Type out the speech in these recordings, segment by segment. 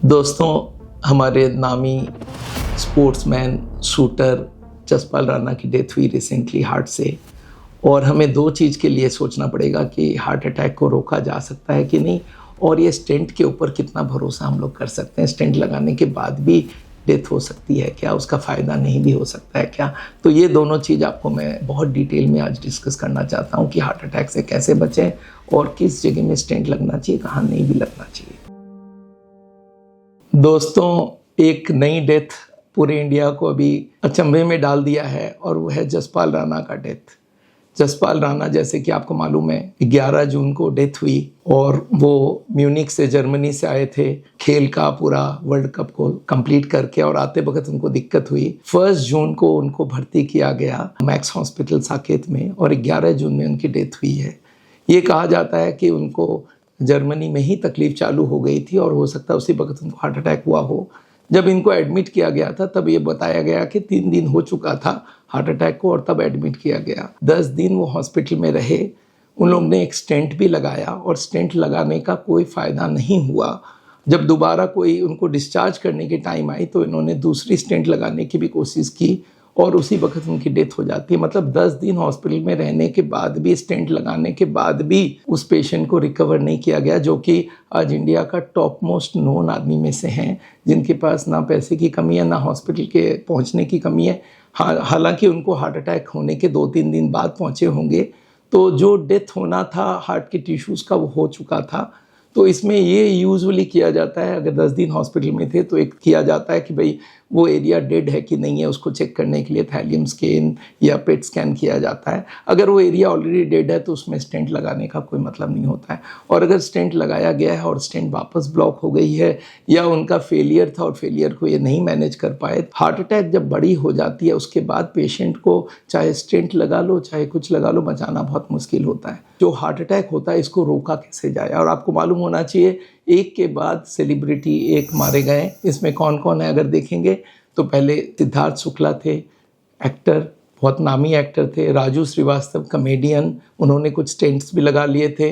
दोस्तों, हमारे नामी स्पोर्ट्समैन शूटर जसपाल राणा की डेथ हुई रिसेंटली हार्ट से। और हमें दो चीज़ के लिए सोचना पड़ेगा कि हार्ट अटैक को रोका जा सकता है कि नहीं, और ये स्टेंट के ऊपर कितना भरोसा हम लोग कर सकते हैं। स्टेंट लगाने के बाद भी डेथ हो सकती है क्या, उसका फ़ायदा नहीं भी हो सकता है क्या। तो ये दोनों चीज़ आपको मैं बहुत डिटेल में आज डिस्कस करना चाहता हूँ कि हार्ट अटैक से कैसे बचें और किस जगह में स्टेंट लगना चाहिए, कहाँ नहीं भी लगना चाहिए। दोस्तों, एक नई डेथ पूरे इंडिया को अभी अचंभे में डाल दिया है और वो है जसपाल राणा का डेथ। जसपाल राणा, जैसे कि आपको मालूम है, 11 जून को डेथ हुई और वो म्यूनिक से, जर्मनी से आए थे खेल का पूरा वर्ल्ड कप को कंप्लीट करके, और आते वक्त उनको दिक्कत हुई। 1 जून को उनको भर्ती किया गया मैक्स हॉस्पिटल साकेत में और 11 जून में उनकी डेथ हुई है। ये कहा जाता है कि उनको जर्मनी में ही तकलीफ चालू हो गई थी और हो सकता है उसी वक्त उनको हार्ट अटैक हुआ हो। जब इनको एडमिट किया गया था तब ये बताया गया कि 3 दिन हो चुका था हार्ट अटैक को और तब एडमिट किया गया। 10 दिन वो हॉस्पिटल में रहे। उन लोगों ने एक स्टेंट भी लगाया और स्टेंट लगाने का कोई फ़ायदा नहीं हुआ। जब दोबारा कोई उनको डिस्चार्ज करने की टाइम आई तो इन्होंने दूसरी स्टेंट लगाने की भी कोशिश की और उसी वक्त उनकी डेथ हो जाती है। मतलब 10 दिन हॉस्पिटल में रहने के बाद भी, स्टेंट लगाने के बाद भी उस पेशेंट को रिकवर नहीं किया गया, जो कि आज इंडिया का टॉप मोस्ट नोन आदमी में से हैं, जिनके पास ना पैसे की कमी है ना हॉस्पिटल के पहुंचने की कमी है। हालांकि उनको हार्ट अटैक होने के 2-3 दिन बाद पहुंचे होंगे, तो जो डेथ होना था हार्ट के टिश्यूज़ का वो हो चुका था। तो इसमें ये यूजुअली किया जाता है, अगर 10 दिन हॉस्पिटल में थे तो एक किया जाता है कि भाई वो एरिया डेड है कि नहीं है, उसको चेक करने के लिए थैलियम स्कैन या पेट स्कैन किया जाता है। अगर वो एरिया ऑलरेडी डेड है तो उसमें स्टेंट लगाने का कोई मतलब नहीं होता है। और अगर स्टेंट लगाया गया है और स्टेंट वापस ब्लॉक हो गई है या उनका फेलियर था और फेलियर को ये नहीं मैनेज कर पाए, हार्ट अटैक जब बड़ी हो जाती है उसके बाद पेशेंट को चाहे स्टेंट लगा लो चाहे कुछ लगा लो, बचाना बहुत मुश्किल होता है। जो हार्ट अटैक होता है इसको रोका कैसे जाए, और आपको मालूम होना चाहिए एक के बाद सेलिब्रिटी एक मारे गए। इसमें कौन कौन है अगर देखेंगे तो पहले सिद्धार्थ शुक्ला थे, एक्टर, बहुत नामी एक्टर थे। राजू श्रीवास्तव कॉमेडियन, उन्होंने कुछ स्टेंट्स भी लगा लिए थे।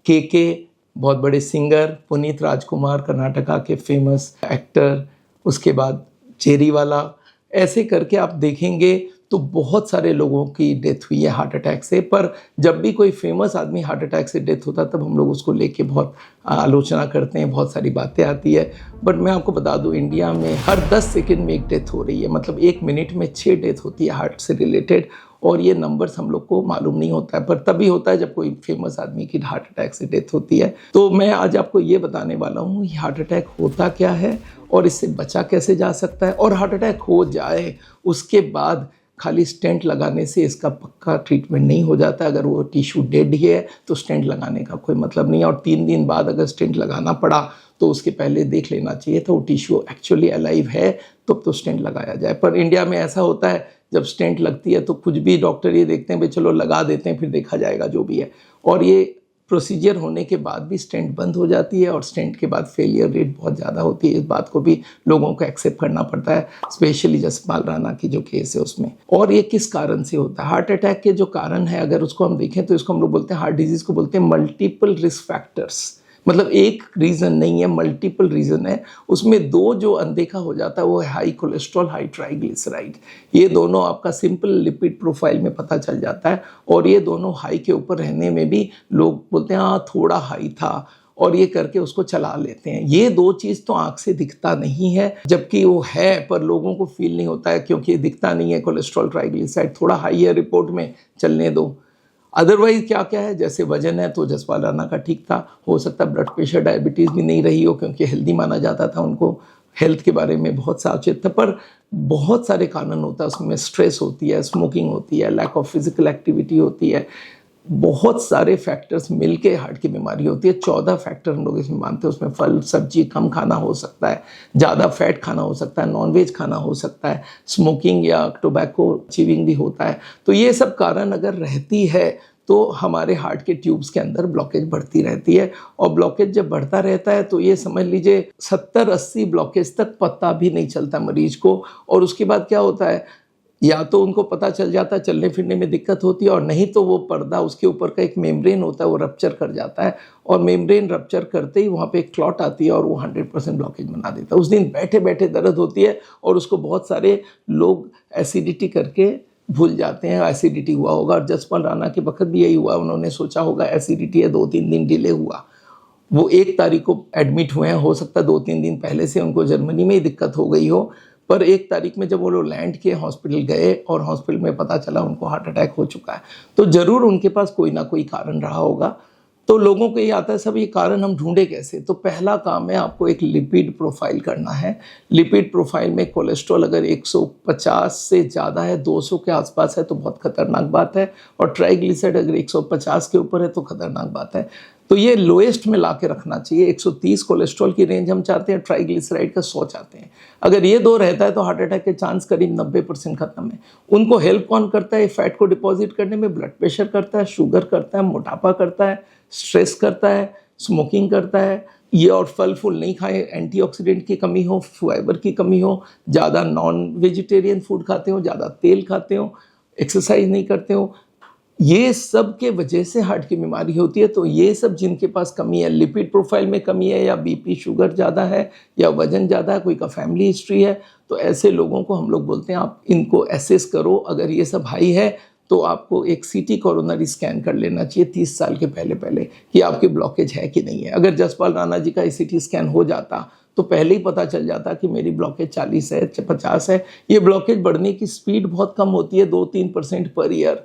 के बहुत बड़े सिंगर। पुनीत राजकुमार, कर्नाटका के फेमस एक्टर। उसके बाद चेरीवाला। ऐसे करके आप देखेंगे तो बहुत सारे लोगों की डेथ हुई है हार्ट अटैक से। पर जब भी कोई फेमस आदमी हार्ट अटैक से डेथ होता है तब हम लोग उसको लेके बहुत आलोचना करते हैं, बहुत सारी बातें आती है। बट मैं आपको बता दूं, इंडिया में हर 10 सेकंड में एक डेथ हो रही है। मतलब 1 मिनट में 6 डेथ होती है हार्ट से रिलेटेड, और ये नंबर्स हम लोग को मालूम नहीं होता है, पर तभी होता है जब कोई फेमस आदमी की हार्ट अटैक से डेथ होती है। तो मैं आज आपको ये बताने वाला हूँ कि हार्ट अटैक होता क्या है और इससे बचा कैसे जा सकता है। और हार्ट अटैक हो जाए उसके बाद खाली स्टेंट लगाने से इसका पक्का ट्रीटमेंट नहीं हो जाता। अगर वो टिश्यू डेड ही है तो स्टेंट लगाने का कोई मतलब नहीं है, और 3 दिन बाद अगर स्टेंट लगाना पड़ा तो उसके पहले देख लेना चाहिए था वो टिश्यू एक्चुअली अलाइव है, तो स्टेंट लगाया जाए। पर इंडिया में ऐसा होता है, जब स्टेंट लगती है तो कुछ भी डॉक्टर ये देखते हैं भाई चलो लगा देते हैं, फिर देखा जाएगा जो भी है। और ये प्रोसीजर होने के बाद भी स्टेंट बंद हो जाती है और स्टेंट के बाद फेलियर रेट बहुत ज़्यादा होती है। इस बात को भी लोगों को एक्सेप्ट करना पड़ता है, स्पेशली जसपाल राणा की जो केस है उसमें। और ये किस कारण से होता है? हार्ट अटैक के जो कारण है अगर उसको हम देखें तो इसको हम लोग बोलते हैं, हार्ट डिजीज़ को बोलते हैं मल्टीपल रिस्क फैक्टर्स। मतलब एक रीज़न नहीं है, मल्टीपल रीज़न है। उसमें 2 जो अनदेखा हो जाता है वो है हाई कोलेस्ट्रॉल, हाई ट्राइग्लिसराइड। ये दोनों आपका सिंपल लिपिड प्रोफाइल में पता चल जाता है, और ये दोनों हाई के ऊपर रहने में भी लोग बोलते हैं हाँ थोड़ा हाई था, और ये करके उसको चला लेते हैं। ये 2 चीज़ तो आंख से दिखता नहीं है, जबकि वो है, पर लोगों को फील नहीं होता है क्योंकि ये दिखता नहीं है। कोलेस्ट्रॉल, ट्राइग्लिसराइड थोड़ा हाई है रिपोर्ट में, चलने दो। अदरवाइज क्या क्या है, जैसे वजन है तो जसपाल राणा का ठीक था, हो सकता है ब्लड प्रेशर, डायबिटीज़ भी नहीं रही हो क्योंकि हेल्दी माना जाता था उनको, हेल्थ के बारे में बहुत सावचेत था। पर बहुत सारे कारण होता है उसमें, स्ट्रेस होती है, स्मोकिंग होती है, लैक ऑफ फिजिकल एक्टिविटी होती है, बहुत सारे फैक्टर्स मिलके हार्ट की बीमारी होती है। 14 फैक्टर हम लोग इसमें मानते हैं। उसमें फल सब्जी कम खाना हो सकता है, ज़्यादा फैट खाना हो सकता है, नॉनवेज खाना हो सकता है, स्मोकिंग या टोबैको चीविंग भी होता है। तो ये सब कारण अगर रहती है तो हमारे हार्ट के ट्यूब्स के अंदर ब्लॉकेज बढ़ती रहती है, और ब्लॉकेज जब बढ़ता रहता है तो ये समझ लीजिए 70-80 ब्लॉकेज तक पता भी नहीं चलता मरीज को। और उसके बाद क्या होता है, या तो उनको पता चल जाता है, चलने फिरने में दिक्कत होती है, और नहीं तो वो पर्दा, उसके ऊपर का एक मेम्ब्रेन होता है, वो रप्चर कर जाता है, और मेम्ब्रेन रप्चर करते ही वहाँ पे एक क्लॉट आती है और वो 100% ब्लॉकेज बना देता है। उस दिन बैठे बैठे दर्द होती है, और उसको बहुत सारे लोग एसिडिटी करके भूल जाते हैं एसिडिटी हुआ होगा। और जसपाल राणा के वक्त भी यही हुआ, उन्होंने सोचा होगा एसिडिटी है, 2-3 दिन डिले हुआ। वो 1 तारीख को एडमिट हुए हैं, हो सकता है 2-3 दिन पहले से उनको जर्मनी में ही दिक्कत हो गई हो, पर 1 तारीख में जब वो लोग लैंड किए, हॉस्पिटल गए और हॉस्पिटल में पता चला उनको हार्ट अटैक हो चुका है। तो ज़रूर उनके पास कोई ना कोई कारण रहा होगा। तो लोगों को ये आता है सब ये कारण हम ढूंढे कैसे। तो पहला काम है आपको एक लिपिड प्रोफाइल करना है। लिपिड प्रोफाइल में कोलेस्ट्रॉल अगर 150 से ज़्यादा है, 200 के आसपास है तो बहुत खतरनाक बात है, और ट्राइग्लिसराइड अगर 150 के ऊपर है तो खतरनाक बात है। तो ये लोएस्ट में ला के रखना चाहिए। 130 कोलेस्ट्रॉल की रेंज हम चाहते हैं, ट्राइग्लिसराइड का 100 चाहते हैं। अगर ये 2 रहता है तो हार्ट अटैक के चांस करीब 90% खत्म है। उनको हेल्प कौन करता है? फैट को डिपॉजिट करने में ब्लड प्रेशर करता है, शुगर करता है, मोटापा करता है, स्ट्रेस करता है, स्मोकिंग करता है। ये और फल फूल नहीं खाएं, एंटीऑक्सीडेंट की कमी हो, फाइबर की कमी हो, ज़्यादा नॉन वेजिटेरियन फूड खाते हो, ज़्यादा तेल खाते हो, एक्सरसाइज नहीं करते हो, ये सब के वजह से हार्ट की बीमारी होती है। तो ये सब जिनके पास कमी है, लिपिड प्रोफाइल में कमी है, या बीपी शुगर ज़्यादा है, या वजन ज़्यादा है, कोई का फैमिली हिस्ट्री है, तो ऐसे लोगों को हम लोग बोलते हैं आप इनको एसेस करो। अगर ये सब हाई है तो आपको एक सीटी कोरोनरी स्कैन कर लेना चाहिए 30 साल के पहले पहले कि आपकी ब्लॉकेज है कि नहीं है। अगर जसपाल राणा जी का सीटी स्कैन हो जाता तो पहले ही पता चल जाता कि मेरी ब्लॉकेज 40 है, 50 है। ये ब्लॉकेज बढ़ने की स्पीड बहुत कम होती है, 2-3% पर ईयर।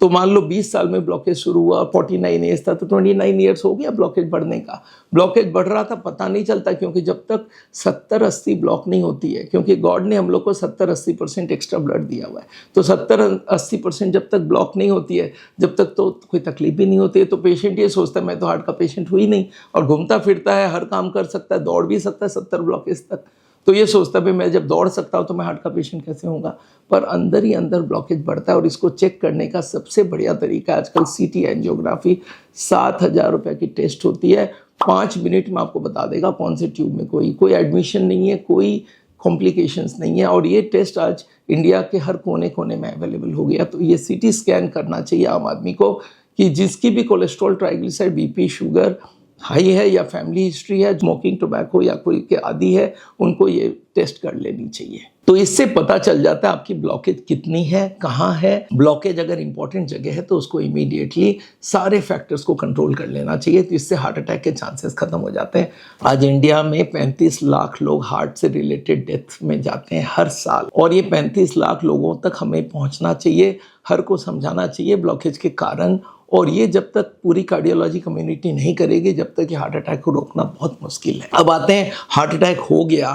तो मान लो 20 साल में ब्लॉकेज शुरू हुआ, 49 ईयर्स था तो 29 ईयर्स हो गया ब्लॉकेज बढ़ने का। ब्लॉकेज बढ़ रहा था, पता नहीं चलता, क्योंकि जब तक 70-80 ब्लॉक नहीं होती है, क्योंकि गॉड ने हम लोग को 70-80% एक्स्ट्रा ब्लड दिया हुआ है, तो 70-80% जब तक ब्लॉक नहीं होती है, जब तक तो कोई तकलीफ भी नहीं होती है। तो पेशेंट ये सोचता है मैं तो हार्ट का पेशेंट हुई नहीं, और घूमता फिरता है, हर काम कर सकता है, दौड़ भी सकता है 70 ब्लॉकेज तक। तो ये सोचता है मैं जब दौड़ सकता हूँ तो मैं हार्ट का पेशेंट कैसे होऊंगा। पर अंदर ही अंदर ब्लॉकेज बढ़ता है, और इसको चेक करने का सबसे बढ़िया तरीका आजकल सीटी एंजियोग्राफी। 7,000 रुपये की टेस्ट होती है, 5 मिनट में आपको बता देगा कौन से ट्यूब में कोई एडमिशन नहीं है, कोई कॉम्प्लिकेशंस नहीं है। और ये टेस्ट आज इंडिया के हर कोने कोने में अवेलेबल हो गया। तो ये सीटी स्कैन करना चाहिए आम आदमी को, कि जिसकी भी cholesterol, triglyceride, BP sugar high है, या फैमिली हिस्ट्री है, स्मोकिंग, टोबैको या कोई के आदी है, उनको ये टेस्ट कर लेनी चाहिए। तो इससे पता चल जाता है आपकी ब्लॉकेज कितनी है, कहाँ है। ब्लॉकेज अगर इंपॉर्टेंट जगह है तो उसको इमीडिएटली सारे फैक्टर्स को कंट्रोल कर लेना चाहिए, तो इससे हार्ट अटैक के चांसेस खत्म हो जाते हैं। आज इंडिया में 35 लाख लोग हार्ट से रिलेटेड डेथ में जाते हैं हर साल, और ये 35 लाख लोगों तक हमें पहुँचना चाहिए, हर को समझाना चाहिए ब्लॉकेज के कारण। और ये जब तक पूरी कार्डियोलॉजी कम्युनिटी नहीं करेगी, जब तक ये हार्ट अटैक को रोकना बहुत मुश्किल है। अब आते हैं, हार्ट अटैक हो गया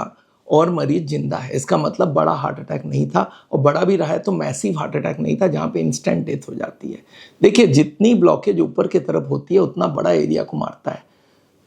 और मरीज जिंदा है, इसका मतलब बड़ा हार्ट अटैक नहीं था, और बड़ा भी रहा है तो मैसिव हार्ट अटैक नहीं था जहाँ पे इंस्टेंट डेथ हो जाती है। देखिए, जितनी ब्लॉकेज ऊपर की तरफ होती है उतना बड़ा एरिया को मारता है,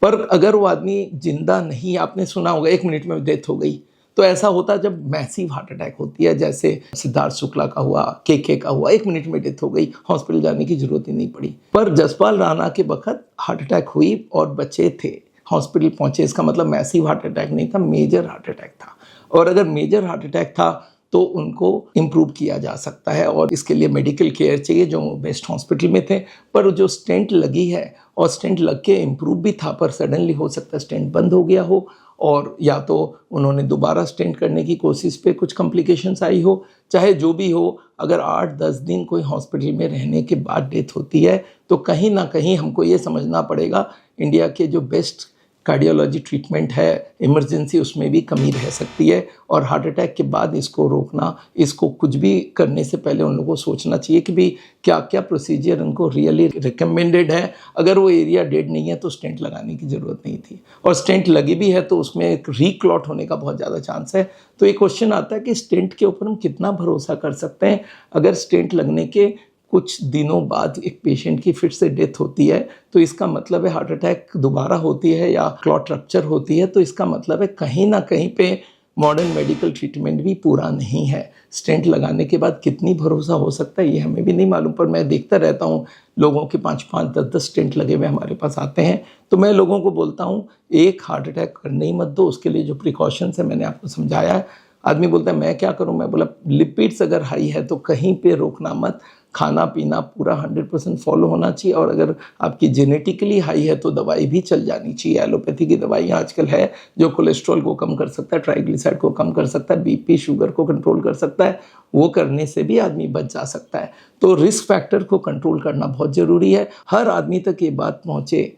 पर अगर वो आदमी जिंदा नहीं, आपने सुना होगा 1 मिनट में डेथ हो गई, तो ऐसा होता है जब मैसिव हार्ट अटैक होती है, जैसे सिद्धार्थ शुक्ला का हुआ, के का हुआ, 1 मिनट में डेथ हो गई, हॉस्पिटल जाने की जरूरत ही नहीं पड़ी। पर जसपाल राणा के वक्त हार्ट अटैक हुई और बचे थे, हॉस्पिटल पहुंचे, इसका मतलब मैसिव हार्ट अटैक नहीं था, मेजर हार्ट अटैक था। और अगर मेजर हार्ट अटैक था तो उनको इम्प्रूव किया जा सकता है, और इसके लिए मेडिकल केयर चाहिए, जो बेस्ट हॉस्पिटल में थे। पर जो स्टेंट लगी है, और स्टेंट लग के इम्प्रूव भी था, पर सडनली हो सकता है स्टेंट बंद हो गया हो, और या तो उन्होंने दोबारा स्टेंट करने की कोशिश पे कुछ कॉम्प्लिकेशंस आई हो, चाहे जो भी हो। अगर 8-10 दिन कोई हॉस्पिटल में रहने के बाद डेथ होती है तो कहीं ना कहीं हमको ये समझना पड़ेगा, इंडिया के जो बेस्ट कार्डियोलॉजी ट्रीटमेंट है, इमरजेंसी, उसमें भी कमी रह सकती है। और हार्ट अटैक के बाद इसको रोकना, इसको कुछ भी करने से पहले उन लोगों को सोचना चाहिए कि भी क्या क्या प्रोसीजर उनको रियली रिकमेंडेड है। अगर वो एरिया डेड नहीं है तो स्टेंट लगाने की ज़रूरत नहीं थी, और स्टेंट लगी भी है तो उसमें एक रीक्लॉट होने का बहुत ज़्यादा चांस है। तो ये क्वेश्चन आता है कि स्टेंट के ऊपर हम कितना भरोसा कर सकते हैं। अगर स्टेंट लगने के कुछ दिनों बाद एक पेशेंट की फिर से डेथ होती है तो इसका मतलब है हार्ट अटैक दोबारा होती है, या क्लॉट रप्चर होती है, तो इसका मतलब है कहीं ना कहीं पे मॉडर्न मेडिकल ट्रीटमेंट भी पूरा नहीं है। स्टेंट लगाने के बाद कितनी भरोसा हो सकता है ये हमें भी नहीं मालूम, पर मैं देखता रहता हूँ लोगों के 5-5, 10-10 स्टेंट लगे हुए हमारे पास आते हैं। तो मैं लोगों को बोलता हूँ, एक हार्ट अटैक करने ही मत दो, उसके लिए जो प्रिकॉशंस है मैंने आपको समझाया है। आदमी बोलता है मैं क्या करूं, मैं बोला लिपिड्स अगर हाई है तो कहीं पे रोकना मत, खाना पीना पूरा 100% फॉलो होना चाहिए। और अगर आपकी जेनेटिकली हाई है तो दवाई भी चल जानी चाहिए। एलोपैथी की दवाइयाँ आजकल है जो कोलेस्ट्रॉल को कम कर सकता है, ट्राइग्लिसराइड को कम कर सकता है, बीपी शुगर को कंट्रोल कर सकता है, वो करने से भी आदमी बच जा सकता है। तो रिस्क फैक्टर को कंट्रोल करना बहुत ज़रूरी है। हर आदमी तक ये बात पहुँचे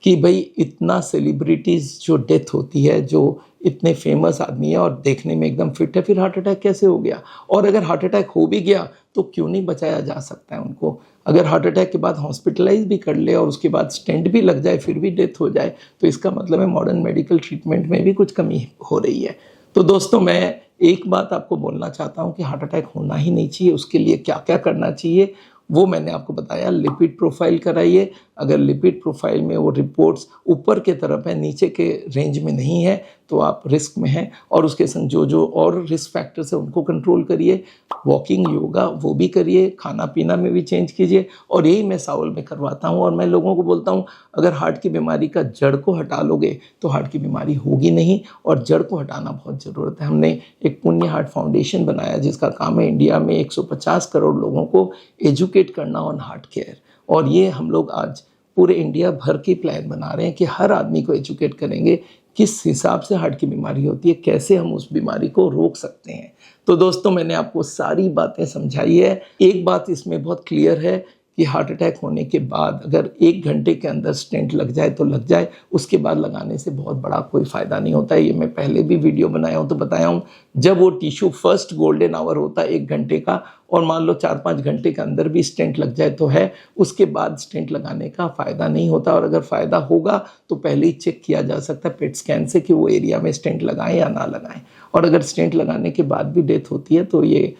कि भाई इतना सेलिब्रिटीज़ जो डेथ होती है, जो इतने फेमस आदमी है और देखने में एकदम फिट है, फिर हार्ट अटैक कैसे हो गया? और अगर हार्ट अटैक हो भी गया तो क्यों नहीं बचाया जा सकता है उनको? अगर हार्ट अटैक के बाद हॉस्पिटलाइज भी कर ले और उसके बाद स्टेंट भी लग जाए फिर भी डेथ हो जाए, तो इसका मतलब है मॉडर्न मेडिकल ट्रीटमेंट में भी कुछ कमी हो रही है। तो दोस्तों, मैं एक बात आपको बोलना चाहता हूँ कि हार्ट अटैक होना ही नहीं चाहिए। उसके लिए क्या क्या करना चाहिए वो मैंने आपको बताया। लिपिड प्रोफाइल कराइए। अगर लिपिड प्रोफाइल में वो रिपोर्ट्स ऊपर के तरफ है, नीचे के रेंज में नहीं है, तो आप रिस्क में हैं। और उसके संग जो जो और रिस्क फैक्टर्स है उनको कंट्रोल करिए। वॉकिंग, योगा वो भी करिए, खाना पीना में भी चेंज कीजिए। और यही मैं सावल में करवाता हूँ। और मैं लोगों को बोलता हूँ अगर हार्ट की बीमारी का जड़ को हटा लोगे तो हार्ट की बीमारी होगी नहीं, और जड़ को हटाना बहुत ज़रूरत है। हमने एक पुण्य हार्ट फाउंडेशन बनाया जिसका काम है इंडिया में 150 करोड़ लोगों को एजुकेट करना ऑन हार्ट केयर। और ये हम लोग आज पूरे इंडिया भर की प्लान बना रहे हैं कि हर आदमी को एजुकेट करेंगे किस हिसाब से हार्ट की बीमारी होती है, कैसे हम उस बीमारी को रोक सकते हैं। तो दोस्तों, मैंने आपको सारी बातें समझाई है। एक बात इसमें बहुत क्लियर है कि हार्ट अटैक होने के बाद अगर 1 घंटे के अंदर स्टेंट लग जाए तो लग जाए, उसके बाद लगाने से बहुत बड़ा कोई फ़ायदा नहीं होता है। ये मैं पहले भी वीडियो बनाया हूँ तो बताया हूँ। जब वो टिश्यू फर्स्ट गोल्डन आवर होता है 1 घंटे का, और मान लो 4-5 घंटे के अंदर भी स्टेंट लग जाए तो है, उसके बाद स्टेंट लगाने का फ़ायदा नहीं होता। और अगर फ़ायदा होगा तो पहले ही चेक किया जा सकता है पेट स्कैन से कि वो एरिया में स्टेंट लगाएं या ना लगाएं। और अगर स्टेंट लगाने के बाद भी डेथ होती है तो ये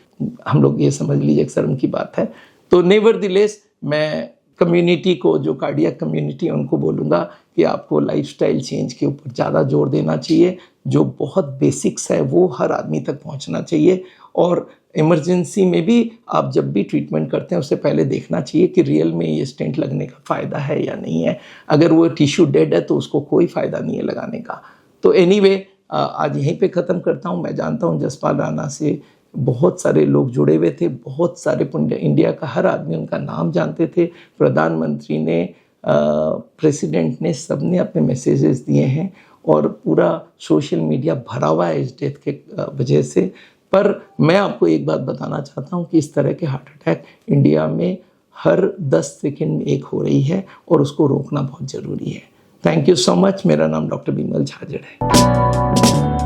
हम लोग ये समझ लीजिए एक शर्म की बात है। तो नेवरदिलेस मैं कम्युनिटी को, जो कार्डियक कम्युनिटी, उनको बोलूँगा कि आपको लाइफस्टाइल चेंज के ऊपर ज़्यादा जोर देना चाहिए। जो बहुत बेसिक्स है वो हर आदमी तक पहुँचना चाहिए। और इमरजेंसी में भी आप जब भी ट्रीटमेंट करते हैं उससे पहले देखना चाहिए कि रियल में ये स्टेंट लगने का फ़ायदा है या नहीं है। अगर वो टिश्यू डेड है तो उसको कोई फ़ायदा नहीं है लगाने का। तो एनीवे, आज यहीं पे ख़त्म करता हूँ। मैं जानता हूँ जसपाल राणा से बहुत सारे लोग जुड़े हुए थे, बहुत सारे इंडिया का हर आदमी उनका नाम जानते थे। प्रधानमंत्री ने, प्रेसिडेंट ने, सब ने अपने मैसेजेस दिए हैं और पूरा सोशल मीडिया भरा हुआ है इस डेथ के वजह से। पर मैं आपको एक बात बताना चाहता हूँ कि इस तरह के हार्ट अटैक इंडिया में हर 10 सेकंड में एक हो रही है और उसको रोकना बहुत ज़रूरी है। Thank you so much. मेरा नाम डॉक्टर बिमल झाजड़ है।